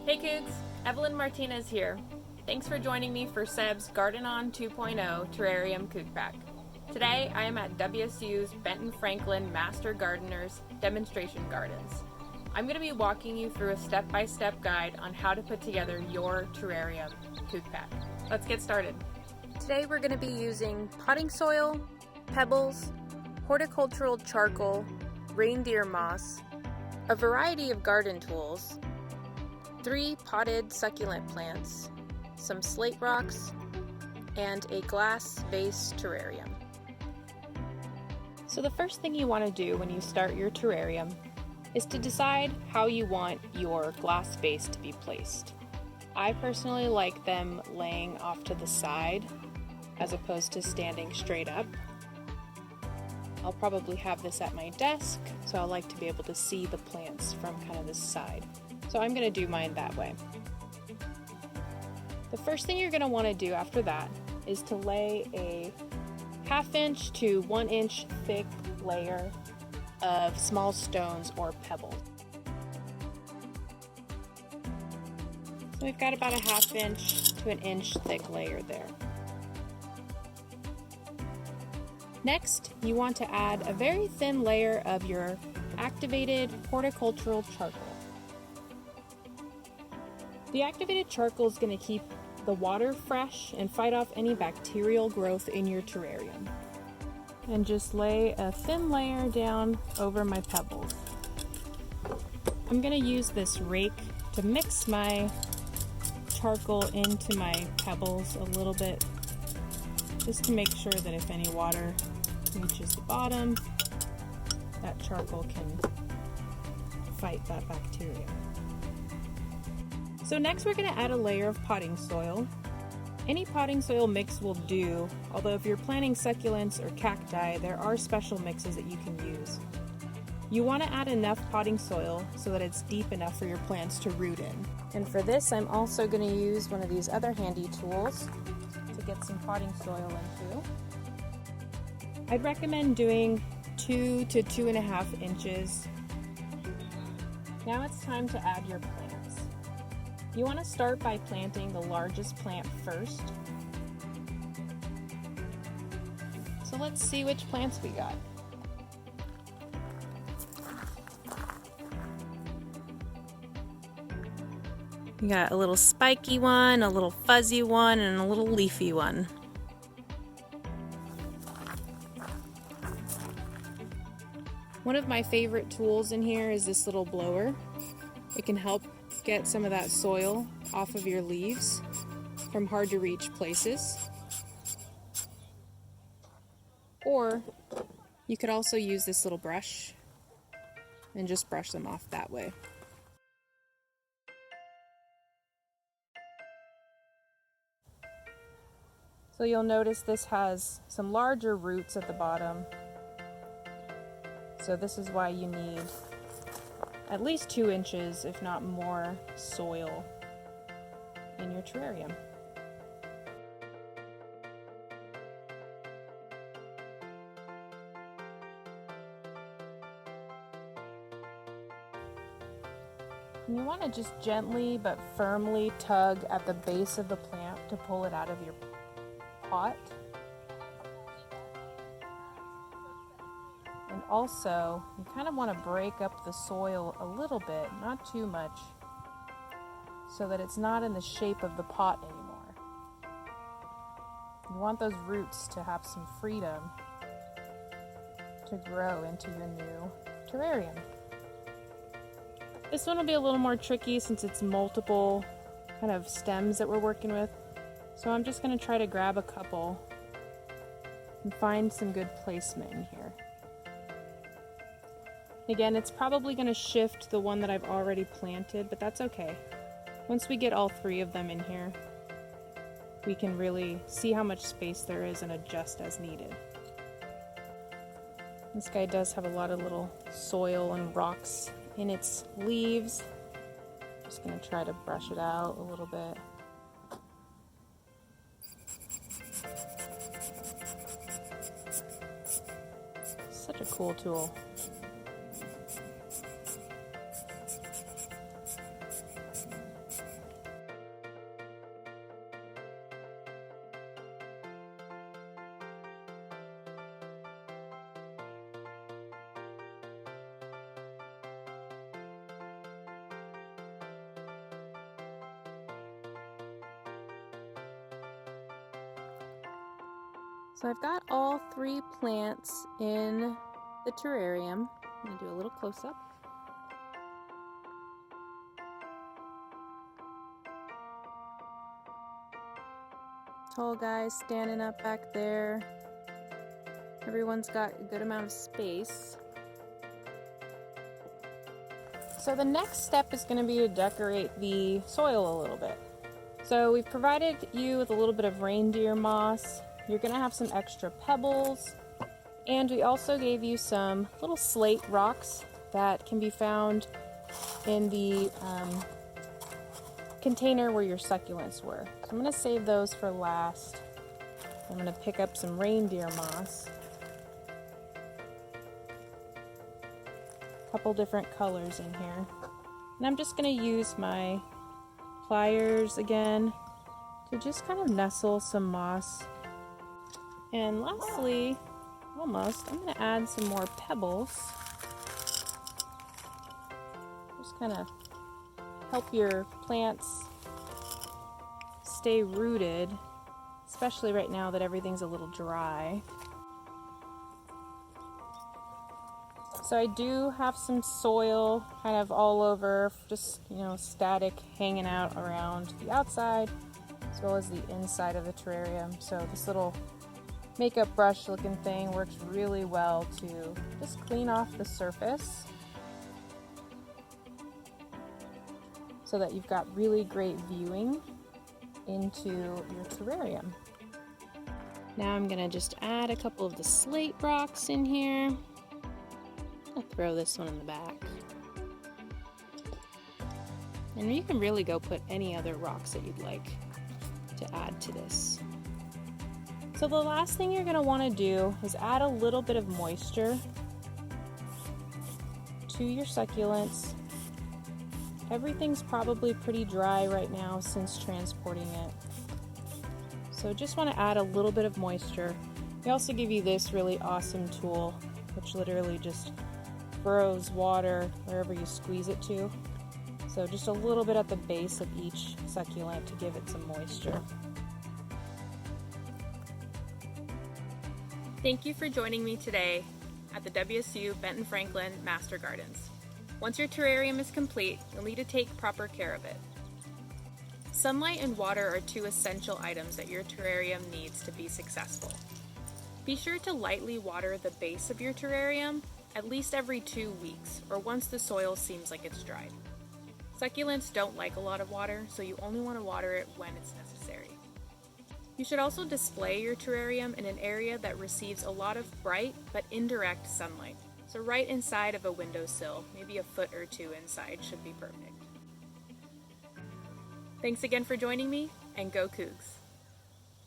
Hey Cougs, Evelyn Martinez here. Thanks for joining me for Seb's Garden On 2.0 Terrarium Cougpack. Today I am at WSU's Benton Franklin Master Gardeners Demonstration Gardens. I'm going to be walking you through a step-by-step guide on how to put together your terrarium Cougpack. Let's get started. Today we're going to be using potting soil, pebbles, horticultural charcoal, reindeer moss, a variety of garden tools, 3 potted succulent plants, some slate rocks, and a glass vase terrarium. So the first thing you want to do when you start your terrarium is to decide how you want your glass vase to be placed. I personally like them laying off to the side as opposed to standing straight up. I'll probably have this at my desk, so I like to be able to see the plants from kind of the side. So I'm going to do mine that way. The first thing you're going to want to do after that is to lay a 1/2 inch to 1 inch thick layer of small stones or pebbles. So we've got about a 1/2 inch to 1 inch thick layer there. Next, you want to add a very thin layer of your activated horticultural charcoal. The activated charcoal is going to keep the water fresh and fight off any bacterial growth in your terrarium. And just lay a thin layer down over my pebbles. I'm going to use this rake to mix my charcoal into my pebbles a little bit, just to make sure that if any water reaches the bottom, that charcoal can fight that bacteria. So next we're going to add a layer of potting soil. Any potting soil mix will do, although if you're planting succulents or cacti, there are special mixes that you can use. You want to add enough potting soil so that it's deep enough for your plants to root in. And for this, I'm also going to use one of these other handy tools to get some potting soil into. I'd recommend doing 2 to 2.5 inches. Now it's time to add your plants. You want to start by planting the largest plant first. So let's see which plants we got. We got a little spiky one, a little fuzzy one, and a little leafy one. One of my favorite tools in here is this little blower. It can help get some of that soil off of your leaves from hard to reach places. Or you could also use this little brush and just brush them off that way. So you'll notice this has some larger roots at the bottom. So this is why you need at least 2 inches, if not more, soil in your terrarium. And you want to just gently but firmly tug at the base of the plant to pull it out of your pot. And also, you kind of want to break up the soil a little bit, not too much, so that it's not in the shape of the pot anymore. You want those roots to have some freedom to grow into your new terrarium. This one will be a little more tricky since it's multiple kind of stems that we're working with. So I'm just going to try to grab a couple and find some good placement in here. Again, it's probably going to shift the one that I've already planted, but that's okay. Once we get all 3 of them in here, we can really see how much space there is and adjust as needed. This guy does have a lot of little soil and rocks in its leaves. Just going to try to brush it out a little bit. Such a cool tool. So I've got all 3 plants in the terrarium. I'm going to do a little close-up. Tall guys standing up back there. Everyone's got a good amount of space. So the next step is going to be to decorate the soil a little bit. So we've provided you with a little bit of reindeer moss. You're going to have some extra pebbles. And we also gave you some little slate rocks that can be found in the container where your succulents were. So I'm going to save those for last. I'm going to pick up some reindeer moss. A couple different colors in here. And I'm just going to use my pliers again to just kind of nestle some moss. And lastly, almost, I'm going to add some more pebbles. Just kind of help your plants stay rooted, especially right now that everything's a little dry. So I do have some soil kind of all over, just, static hanging out around the outside as well as the inside of the terrarium. So this little makeup brush looking thing works really well to just clean off the surface so that you've got really great viewing into your terrarium. Now I'm gonna just add a couple of the slate rocks in here. I'll throw this one in the back. And you can really go put any other rocks that you'd like to add to this. So the last thing you're going to want to do is add a little bit of moisture to your succulents. Everything's probably pretty dry right now since transporting it. So just want to add a little bit of moisture. We also give you this really awesome tool, which literally just burrows water wherever you squeeze it to. So just a little bit at the base of each succulent to give it some moisture. Thank you for joining me today at the WSU Benton Franklin Master Gardens. Once your terrarium is complete, you'll need to take proper care of it. Sunlight and water are 2 essential items that your terrarium needs to be successful. Be sure to lightly water the base of your terrarium at least every 2 weeks or once the soil seems like it's dried. Succulents don't like a lot of water, so you only want to water it when it's necessary. You should also display your terrarium in an area that receives a lot of bright but indirect sunlight. So right inside of a windowsill, maybe a foot or 2 inside should be perfect. Thanks again for joining me, and go Cougs!